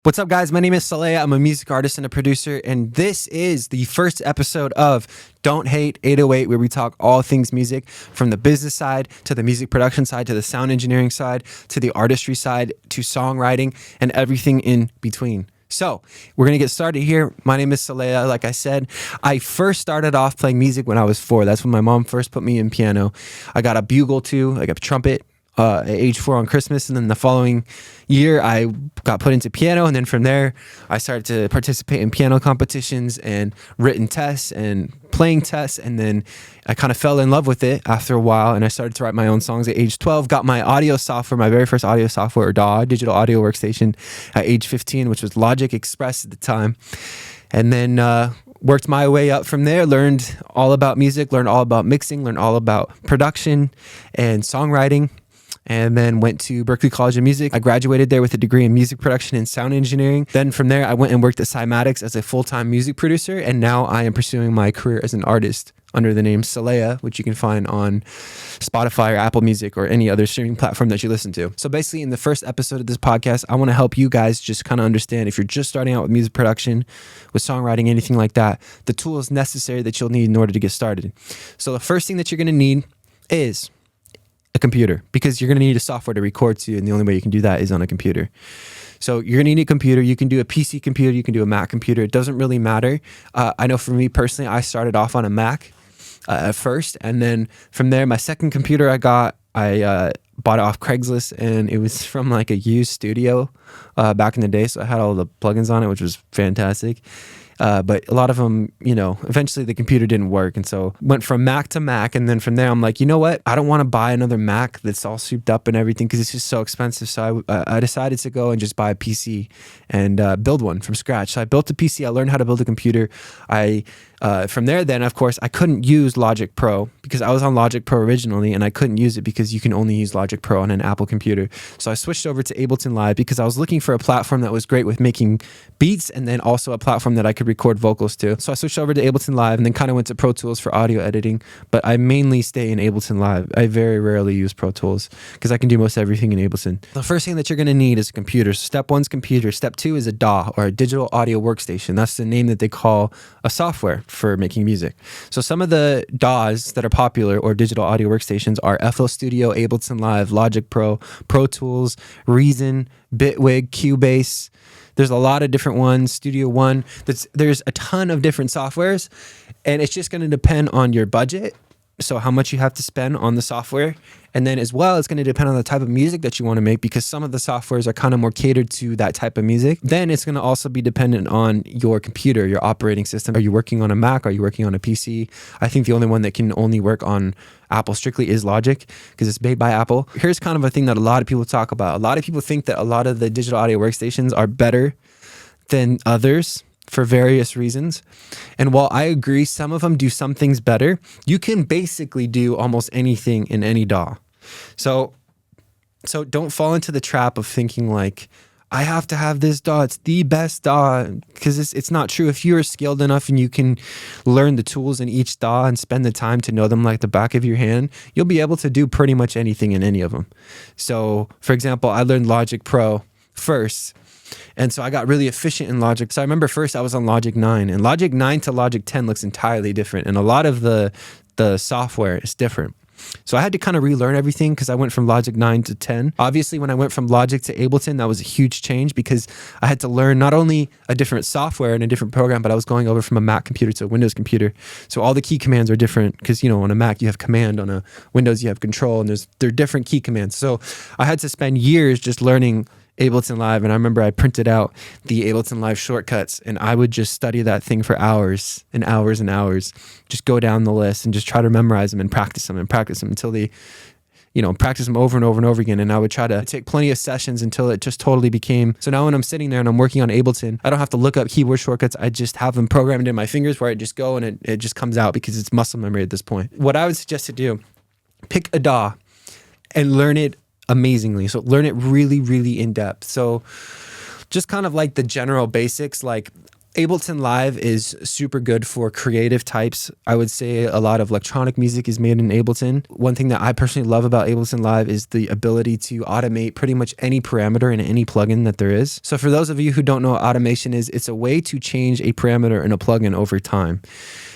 What's up, guys? My name is Celaya. I'm a music artist and a producer, and this is the first episode of Don't Hate 808, where we talk all things music, from the business side to the music production side to the sound engineering side to the artistry side to songwriting and everything in between. So we're going to get started here. My name is Celaya. Like I said, I first started off playing music when I was 4. That's when my mom first put me in piano. I got a bugle too, like a trumpet. At age 4 on Christmas, and then the following year I got put into piano, and then from there I started to participate in piano competitions and written tests and playing tests, and then I kind of fell in love with it after a while, and I started to write my own songs at age 12. Got my audio software, my very first audio software, or DAW, digital audio workstation, at age 15, which was Logic Express at the time, and then worked my way up from there, learned all about music, learned all about mixing, learned all about production and songwriting. And then went to Berklee College of Music. I graduated there with a degree in music production and sound engineering. Then from there, I went and worked at Cymatics as a full-time music producer. And now I am pursuing my career as an artist under the name Celaya, which you can find on Spotify or Apple Music or any other streaming platform that you listen to. So basically, in the first episode of this podcast, I want to help you guys just kind of understand, if you're just starting out with music production, with songwriting, anything like that, the tools necessary that you'll need in order to get started. So the first thing that you're going to need is a computer, because you're going to need a software to record to, and the only way you can do that is on a computer. So you're going to need a computer. You can do a PC computer, you can do a Mac computer. It doesn't really matter. I know for me personally, I started off on a Mac at first, and then from there, my second computer I bought it off Craigslist, and it was from like a used studio back in the day, so I had all the plugins on it, which was fantastic. But a lot of them, eventually the computer didn't work. And so went from Mac to Mac. And then from there, I'm like, you know what? I don't want to buy another Mac that's all souped up and everything, because it's just so expensive. So I decided to go and just buy a PC and build one from scratch. So I built a PC. I learned how to build a computer. From there, then, of course, I couldn't use Logic Pro because I was on Logic Pro originally, and I couldn't use it because you can only use Logic Pro on an Apple computer. So I switched over to Ableton Live because I was looking for a platform that was great with making beats, and then also a platform that I could record vocals to. So I switched over to Ableton Live and then kind of went to Pro Tools for audio editing, but I mainly stay in Ableton Live. I very rarely use Pro Tools because I can do most everything in Ableton. The first thing that you're going to need is a computer. So step 1 is computer. Step 2 is a DAW, or a digital audio workstation. That's the name that they call a software for making music. So some of the DAWs that are popular, or digital audio workstations, are FL Studio, Ableton Live, Logic Pro, Pro Tools, Reason, Bitwig, Cubase. There's a lot of different ones, Studio One. There's a ton of different softwares, and it's just going to depend on your budget. So how much you have to spend on the software. And then as well, it's going to depend on the type of music that you want to make, because some of the softwares are kind of more catered to that type of music. Then it's going to also be dependent on your computer, your operating system. Are you working on a Mac? Are you working on a PC? I think the only one that can only work on Apple strictly is Logic, because it's made by Apple. Here's kind of a thing that a lot of people talk about. A lot of people think that a lot of the digital audio workstations are better than others for various reasons. And while I agree some of them do some things better, you can basically do almost anything in any DAW. So don't fall into the trap of thinking like, I have to have this DAW, it's the best DAW, because it's not true. If you're skilled enough and you can learn the tools in each DAW and spend the time to know them like the back of your hand, you'll be able to do pretty much anything in any of them. So for example, I learned Logic Pro first, and so I got really efficient in Logic. So I remember first I was on Logic 9, and Logic 9 to Logic 10 looks entirely different. And a lot of the software is different. So I had to kind of relearn everything because I went from Logic 9 to 10. Obviously, when I went from Logic to Ableton, that was a huge change because I had to learn not only a different software and a different program, but I was going over from a Mac computer to a Windows computer. So all the key commands are different because, on a Mac, you have command. On a Windows, you have control, and they're different key commands. So I had to spend years just learning Ableton Live, and I remember I printed out the Ableton Live shortcuts, and I would just study that thing for hours and hours and hours, just go down the list and just try to memorize them and practice them until they, practice them over and over and over again. And I would try to take plenty of sessions until it just totally became, so now when I'm sitting there and I'm working on Ableton, I don't have to look up keyboard shortcuts. I just have them programmed in my fingers where I just go and it just comes out because it's muscle memory at this point. What I would suggest to do, pick a DAW and learn it amazingly. So learn it really, really in depth. So just kind of like the general basics, like Ableton Live is super good for creative types. I would say a lot of electronic music is made in Ableton. One thing that I personally love about Ableton Live is the ability to automate pretty much any parameter in any plugin that there is. So for those of you who don't know what automation is, it's a way to change a parameter in a plugin over time.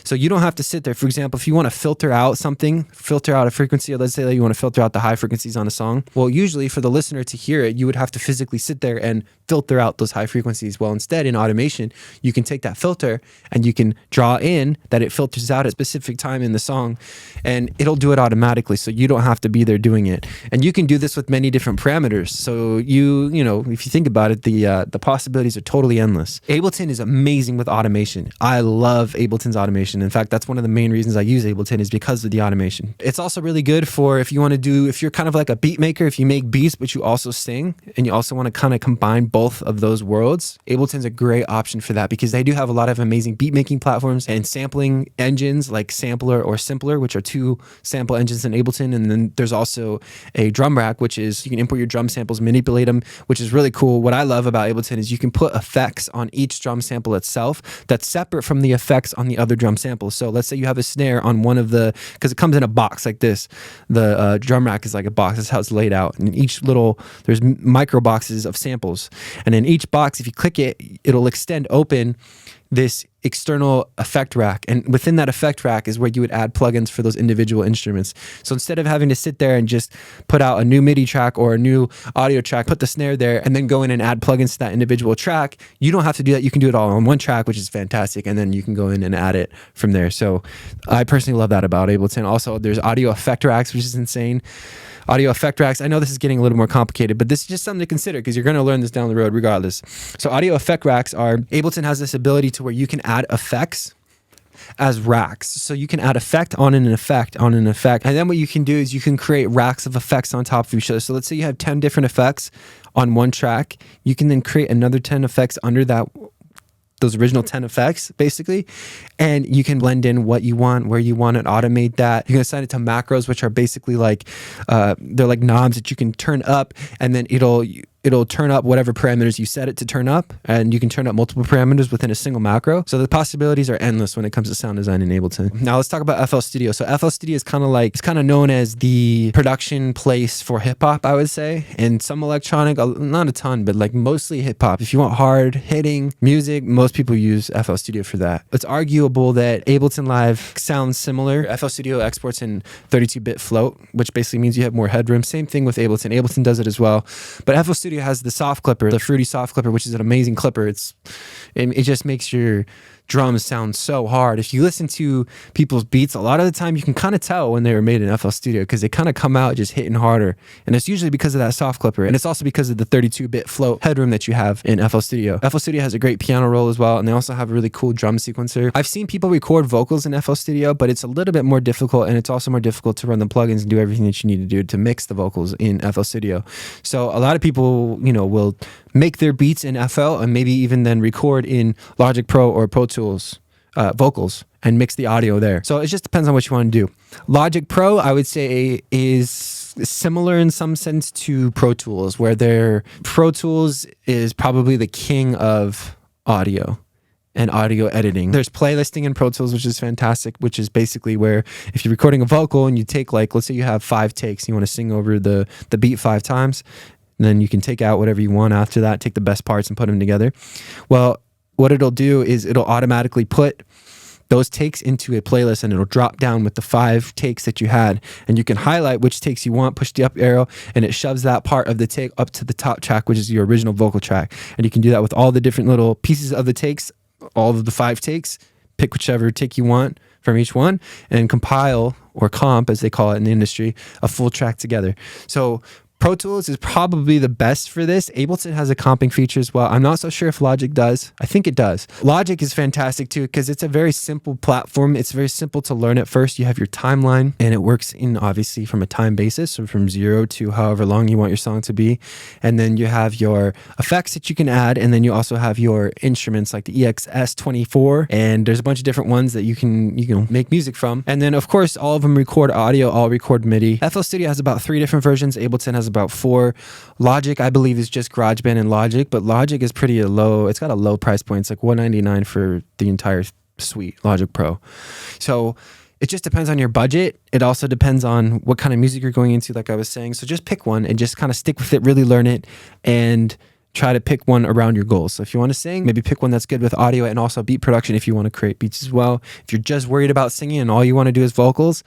So you don't have to sit there. For example, if you want to filter out something, filter out a frequency, or let's say that you want to filter out the high frequencies on a song. Well, usually for the listener to hear it, you would have to physically sit there and filter out those high frequencies. Well, instead in automation, you can take that filter and you can draw in that it filters out at a specific time in the song, and it'll do it automatically. So you don't have to be there doing it. And you can do this with many different parameters. So you know, if you think about it, the possibilities are totally endless. Ableton is amazing with automation. I love Ableton's automation. In fact, that's one of the main reasons I use Ableton is because of the automation. It's also really good for if you want to do, if you're kind of like a beat maker, if you make beats, but you also sing and you also want to kind of combine both of those worlds, Ableton's a great option for that because they do have a lot of amazing beat making platforms and sampling engines like Sampler or Simpler, which are two sample engines in Ableton. And then there's also a drum rack, which is you can import your drum samples, manipulate them, which is really cool. What I love about Ableton is you can put effects on each drum sample itself that's separate from the effects on the other drum samples. So let's say you have a snare on one of the, because it comes in a box like this. The drum rack is like a box. That's how it's laid out. And each little, there's micro boxes of samples. And in each box, if you click it, it'll extend open this external effect rack. And within that effect rack is where you would add plugins for those individual instruments. So instead of having to sit there and just put out a new MIDI track or a new audio track, put the snare there, and then go in and add plugins to that individual track, you don't have to do that. You can do it all on one track, which is fantastic. And then you can go in and add it from there. So I personally love that about Ableton. Also, there's audio effect racks, which is insane. Audio effect racks. I know this is getting a little more complicated, but this is just something to consider because you're going to learn this down the road regardless. So audio effect racks are, Ableton has this ability to where you can add effects as racks. So you can add effect on an effect on an effect. And then what you can do is you can create racks of effects on top of each other. So let's say you have 10 different effects on one track. You can then create another 10 effects under that, those original 10 effects basically, and you can blend in what you want, where you want it, automate that. You can assign it to macros, which are basically like they're like knobs that you can turn up, and then it'll turn up whatever parameters you set it to turn up, and you can turn up multiple parameters within a single macro. So the possibilities are endless when it comes to sound design in Ableton. Now let's talk about FL Studio. So FL Studio is kind of like, it's kind of known as the production place for hip hop, I would say, and some electronic, not a ton, but like mostly hip hop. If you want hard hitting music, most people use FL Studio for that. It's arguable that Ableton Live sounds similar. FL Studio exports in 32-bit float, which basically means you have more headroom. Same thing with Ableton. Ableton does it as well, but FL Studio has the soft clipper, the fruity soft clipper, which is an amazing clipper. It just makes your drums sound so hard. If you listen to people's beats, a lot of the time you can kind of tell when they were made in FL Studio because they kind of come out just hitting harder. And it's usually because of that soft clipper. And it's also because of the 32-bit float headroom that you have in FL Studio. FL Studio has a great piano roll as well. And they also have a really cool drum sequencer. I've seen people record vocals in FL Studio, but it's a little bit more difficult. And it's also more difficult to run the plugins and do everything that you need to do to mix the vocals in FL Studio. So a lot of people, you know, will make their beats in FL and maybe even then record in Logic Pro or Pro Tools vocals and mix the audio there. So it just depends on what you want to do. Logic Pro, I would say, is similar in some sense to Pro Tools, where Pro Tools is probably the king of audio and audio editing. There's playlisting in Pro Tools, which is fantastic, which is basically where if you're recording a vocal and you take, like, let's say you have 5 takes, you want to sing over the beat 5 times, and then you can take out whatever you want after that, take the best parts and put them together. Well, what it'll do is it'll automatically put those takes into a playlist, and it'll drop down with the 5 takes that you had, and you can highlight which takes you want, push the up arrow, and it shoves that part of the take up to the top track, which is your original vocal track. And you can do that with all the different little pieces of the takes, all of the 5 takes, pick whichever take you want from each one, and compile, or comp as they call it in the industry, a full track together. So Pro Tools is probably the best for this. Ableton has a comping feature as well. I'm not so sure if Logic does. I think it does. Logic is fantastic too because it's a very simple platform. It's very simple to learn at first. You have your timeline, and it works in obviously from a time basis, so from 0 to however long you want your song to be. And then you have your effects that you can add, and then you also have your instruments like the EXS24, and there's a bunch of different ones that you can make music from. And then of course all of them record audio, all record MIDI. FL Studio has about 3 different versions. Ableton has about 4. Logic, I believe, is just GarageBand and Logic, but Logic is pretty low. It's got a low price point. It's like $199 for the entire suite, Logic Pro. So it just depends on your budget. It also depends on what kind of music you're going into, like I was saying. So just pick one and just kind of stick with it, really learn it, and try to pick one around your goals. So if you want to sing, maybe pick one that's good with audio and also beat production if you want to create beats as well. If you're just worried about singing and all you want to do is vocals,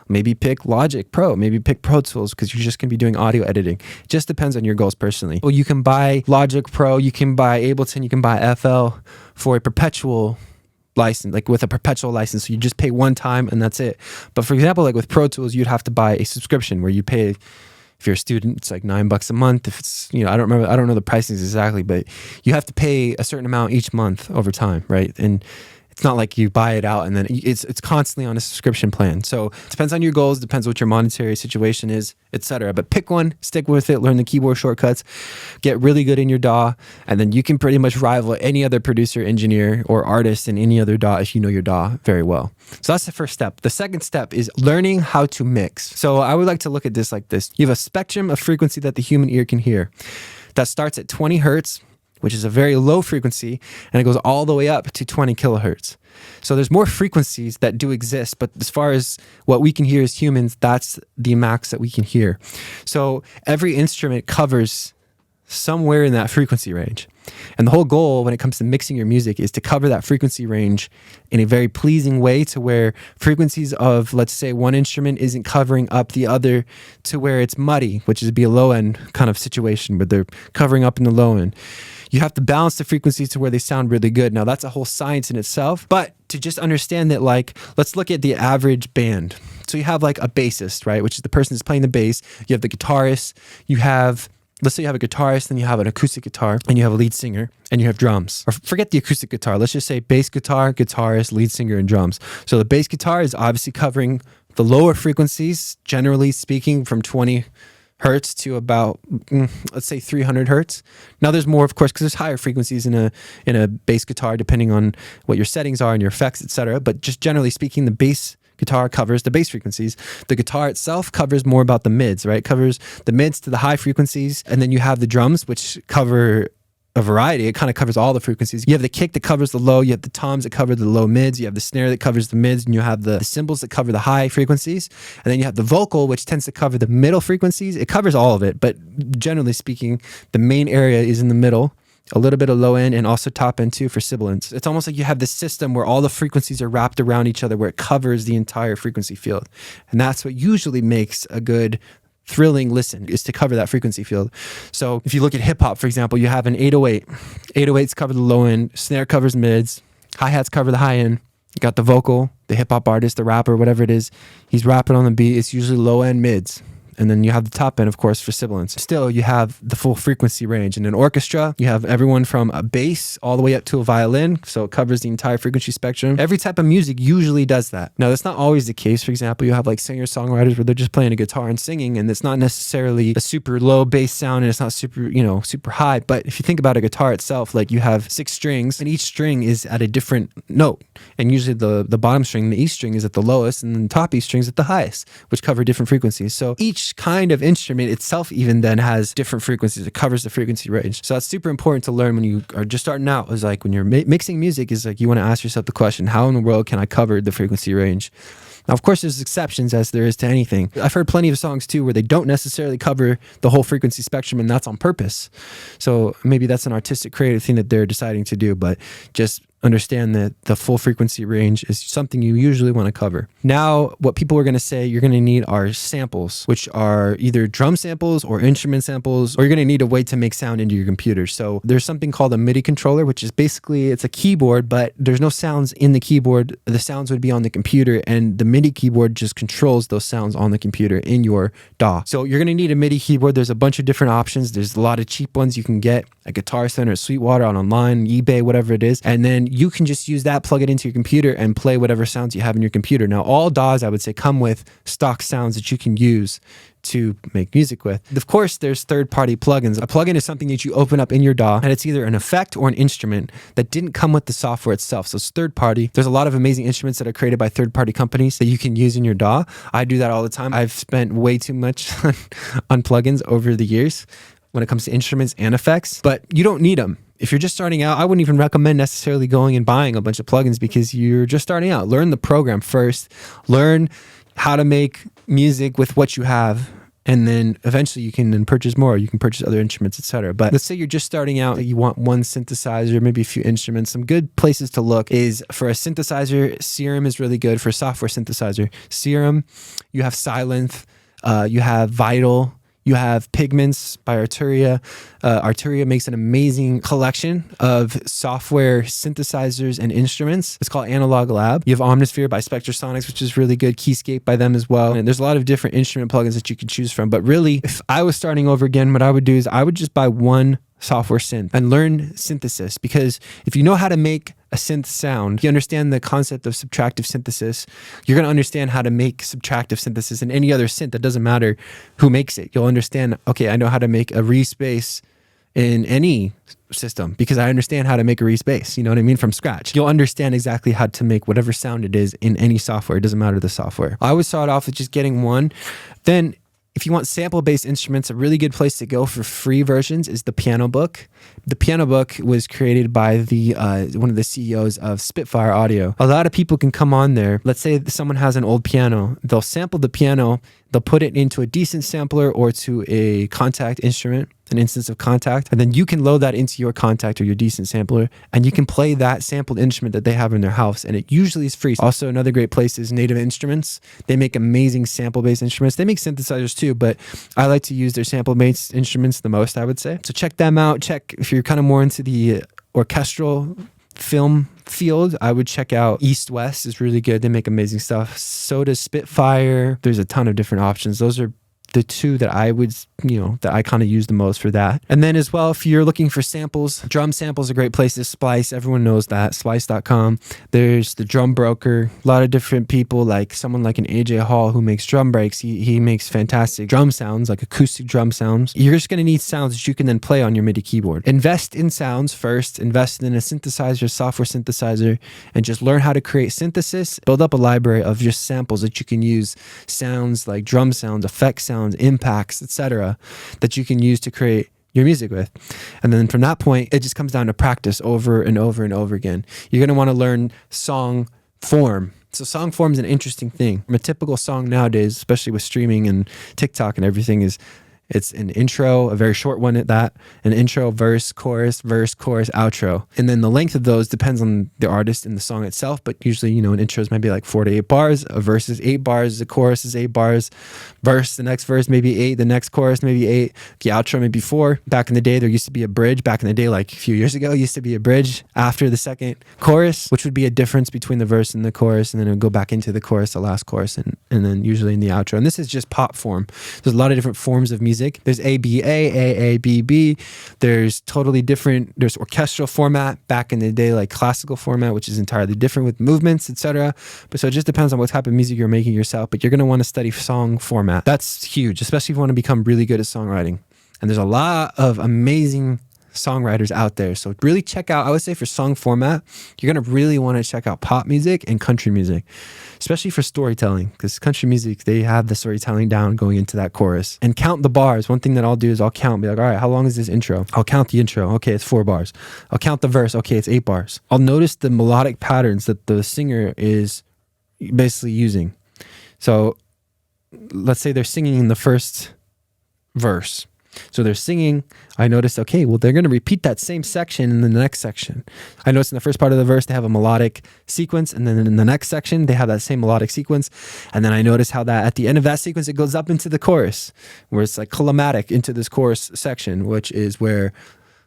maybe pick Logic Pro, maybe pick Pro Tools because you're just going to be doing audio editing. It just depends on your goals personally. Well, you can buy Logic Pro, you can buy Ableton, you can buy FL for a perpetual license, like with a perpetual license. So you just pay one time and that's it. But for example, like with Pro Tools, you'd have to buy a subscription where you pay. If you're a student, it's like $9 a month. If it's, I don't know the pricings exactly, but you have to pay a certain amount each month over time, right? And it's not like you buy it out and then it's constantly on a subscription plan. So it depends on your goals, depends what your monetary situation is, etc. But pick one, stick with it, learn the keyboard shortcuts, get really good in your DAW, and then you can pretty much rival any other producer, engineer, or artist in any other DAW if you know your DAW very well. So that's the first step. The second step is learning how to mix. So I would like to look at this like this. You have a spectrum of frequency that the human ear can hear that starts at 20 hertz, which is a very low frequency, and it goes all the way up to 20 kilohertz. So there's more frequencies that do exist, but as far as what we can hear as humans, that's the max that we can hear. So every instrument covers somewhere in that frequency range. And the whole goal when it comes to mixing your music is to cover that frequency range in a very pleasing way to where frequencies of, let's say, one instrument isn't covering up the other to where it's muddy, which is be a low end kind of situation where they're covering up in the low end. You have to balance the frequencies to where they sound really good. Now, that's a whole science in itself, but to just understand that, like, let's look at the average band. So you have like a bassist, right? Which is the person who's playing the bass. You have the guitarist. You have, let's say you have a guitarist, then you have an acoustic guitar, and you have a lead singer, and you have drums. Or forget the acoustic guitar. Let's just say bass guitar, guitarist, lead singer, and drums. So the bass guitar is obviously covering the lower frequencies, generally speaking, from 20 hertz to about, let's say 300 hertz. Now there's more, of course, because there's higher frequencies in a bass guitar, depending on what your settings are and your effects, etc. But just generally speaking, the bass guitar covers the bass frequencies. The guitar itself covers more about the mids, right? It covers the mids to the high frequencies. And then you have the drums, which cover a variety. It kind of covers all the frequencies. You have the kick that covers the low, you have the toms that cover the low mids, you have the snare that covers the mids, and you have the cymbals that cover the high frequencies. And then you have the vocal, which tends to cover the middle frequencies. It covers all of it, but generally speaking, the main area is in the middle. A little bit of low end and also top end too for sibilants. It's almost like you have this system where all the frequencies are wrapped around each other, where it covers the entire frequency field. And that's what usually makes a good thrilling listen, is to cover that frequency field. So if you look at hip hop, for example, you have an 808. 808s cover the low end, snare covers mids, hi-hats cover the high end. You got the vocal, the hip hop artist, the rapper, whatever it is, he's rapping on the beat. It's usually low end mids. And then you have the top end, of course, for sibilants. Still, you have the full frequency range. In an orchestra, you have everyone from a bass all the way up to a violin. So it covers the entire frequency spectrum. Every type of music usually does that. Now, that's not always the case. For example, you have like singer-songwriters where they're just playing a guitar and singing, and it's not necessarily a super low bass sound, and it's not super, super high. But if you think about a guitar itself, like you have 6 strings, and each string is at a different note. And usually the bottom string, the E string, is at the lowest, and then the top E string is at the highest, which cover different frequencies. So each kind of instrument itself even then has different frequencies. It covers the frequency range. So that's super important to learn when you are just starting out. Is like when you're mixing music, is like you want to ask yourself the question, how in the world can I cover the frequency range? Now, of course, there's exceptions, as there is to anything. I've heard plenty of songs too where they don't necessarily cover the whole frequency spectrum, and that's on purpose. So maybe that's an artistic, creative thing that they're deciding to do, but just understand that the full frequency range is something you usually want to cover. Now, what people are going to say you're going to need are samples, which are either drum samples or instrument samples, or you're going to need a way to make sound into your computer. So there's something called a MIDI controller, which is basically, it's a keyboard, but there's no sounds in the keyboard. The sounds would be on the computer, and the MIDI keyboard just controls those sounds on the computer in your DAW. So you're going to need a MIDI keyboard. There's a bunch of different options. There's a lot of cheap ones you can get at Guitar Center, Sweetwater, online, eBay, whatever it is. And then then you can just use that, plug it into your computer, and play whatever sounds you have in your computer. Now, all DAWs, I would say, come with stock sounds that you can use to make music with. Of course, there's third-party plugins. A plugin is something that you open up in your DAW, and it's either an effect or an instrument that didn't come with the software itself. So it's third-party. There's a lot of amazing instruments that are created by third-party companies that you can use in your DAW. I do that all the time. I've spent way too much on plugins over the years when it comes to instruments and effects, but you don't need them. If you're just starting out, I wouldn't even recommend necessarily going and buying a bunch of plugins because you're just starting out. Learn the program first. Learn how to make music with what you have, and then eventually you can then purchase more. You can purchase other instruments, etc. But let's say you're just starting out, you want one synthesizer, maybe a few instruments. Some good places to look is for a synthesizer. Serum is really good for a software synthesizer. Serum, you have Silent, you have Vital, you have Pigments by Arturia. Arturia makes an amazing collection of software synthesizers and instruments. It's called Analog Lab. You have Omnisphere by Spectrasonics, which is really good. Keyscape by them as well. And there's a lot of different instrument plugins that you can choose from. But really, if I was starting over again, what I would do is I would just buy one software synth and learn synthesis, because if you know how to make a synth sound, you understand the concept of subtractive synthesis, you're going to understand how to make subtractive synthesis in any other synth. That doesn't matter who makes it. You'll understand, okay, I know how to make a respace in any system because I understand how to make a respace, you know what I mean, from scratch. You'll understand exactly how to make whatever sound it is in any software. It doesn't matter the software. I would start off with just getting one. Then if you want sample-based instruments, a really good place to go for free versions is the Piano Book. The Piano Book was created by one of the CEOs of Spitfire Audio. A lot of people can come on there. Let's say someone has an old piano. They'll sample the piano. They'll put it into a decent sampler or to a Contact instrument, an instance of Contact, and then you can load that into your Contact or your decent sampler, and you can play that sampled instrument that they have in their house, and it usually is free. Also, another great place is Native Instruments. They make amazing sample-based instruments. They make synthesizers too, but I like to use their sample-based instruments the most, I would say. So check them out. Check if you're kind of more into the orchestral film field, I would check out East West is really good. They make amazing stuff. So does Spitfire. There's a ton of different options. Those are the two that I would, that I kind of use the most for that. And then as well, if you're looking for samples, drum samples are a great place to Splice. Everyone knows that, splice.com. There's the Drum Broker. A lot of different people, like someone like an AJ Hall who makes drum breaks. He makes fantastic drum sounds, like acoustic drum sounds. You're just going to need sounds that you can then play on your MIDI keyboard. Invest in sounds first. Invest in a synthesizer, software synthesizer, and just learn how to create synthesis. Build up a library of just samples that you can use, sounds like drum sounds, effect sounds, impacts, etc., that you can use to create your music with. And then from that point, it just comes down to practice over and over and over again. You're going to want to learn song form. So song form is an interesting thing. A typical song nowadays, especially with streaming and TikTok and everything, it's an intro, a very short one at that, an intro, verse, chorus, outro. And then the length of those depends on the artist and the song itself, but usually, an intro is maybe like 4 to 8 bars, a verse is 8 bars, the chorus is 8 bars, the next verse maybe 8, the next chorus maybe 8, the outro maybe 4. Back in the day, there used to be a bridge. Back in the day, like a few years ago, used to be a bridge after the second chorus, which would be a difference between the verse and the chorus, and then it would go back into the chorus, the last chorus, and then usually in the outro. And this is just pop form. There's a lot of different forms of music. There's ABA, AABB. There's totally different. There's orchestral format back in the day, like classical format, which is entirely different with movements, etc. But so it just depends on what type of music you're making yourself. But you're going to want to study song format. That's huge, especially if you want to become really good at songwriting. And there's a lot of amazing songwriters out there. So really check out, I would say for song format, you're going to really want to check out pop music and country music, especially for storytelling, because country music, they have the storytelling down going into that chorus. And count the bars. One thing that I'll do is I'll count, be like, all right, how long is this intro? I'll count the intro. Okay, it's 4 bars. I'll count the verse. Okay, it's 8 bars. I'll notice the melodic patterns that the singer is basically using. So let's say they're singing in the first verse. So they're singing. I noticed, okay, well, they're going to repeat that same section in the next section. I noticed in the first part of the verse, they have a melodic sequence. And then in the next section, they have that same melodic sequence. And then I noticed how that at the end of that sequence, it goes up into the chorus, where it's like climatic into this chorus section, which is where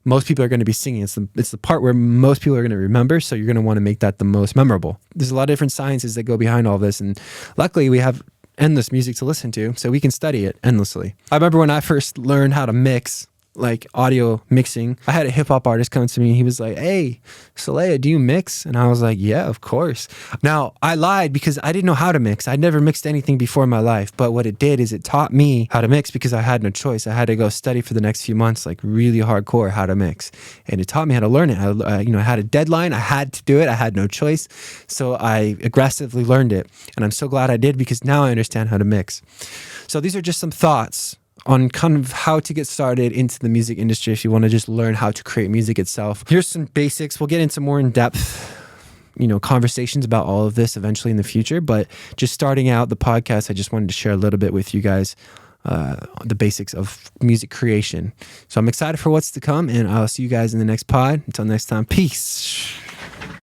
most people are going to be singing. It's the part where most people are going to remember. So you're going to want to make that the most memorable. There's a lot of different sciences that go behind all this. And luckily, we have endless music to listen to, so we can study it endlessly. I remember when I first learned how to mix, like audio mixing. I had a hip hop artist come to me. He was like, "Hey, Celaya, do you mix?" And I was like, "Yeah, of course." Now I lied because I didn't know how to mix. I'd never mixed anything before in my life. But what it did is it taught me how to mix because I had no choice. I had to go study for the next few months, like really hardcore how to mix. And it taught me how to learn it. I had a deadline. I had to do it. I had no choice. So I aggressively learned it. And I'm so glad I did because now I understand how to mix. So these are just some thoughts on kind of how to get started into the music industry if you want to just learn how to create music itself. Here's some basics. We'll get into more in-depth conversations about all of this eventually in the future, but just starting out the podcast, I just wanted to share a little bit with you guys the basics of music creation. So I'm excited for what's to come, and I'll see you guys in the next pod. Until next time, peace.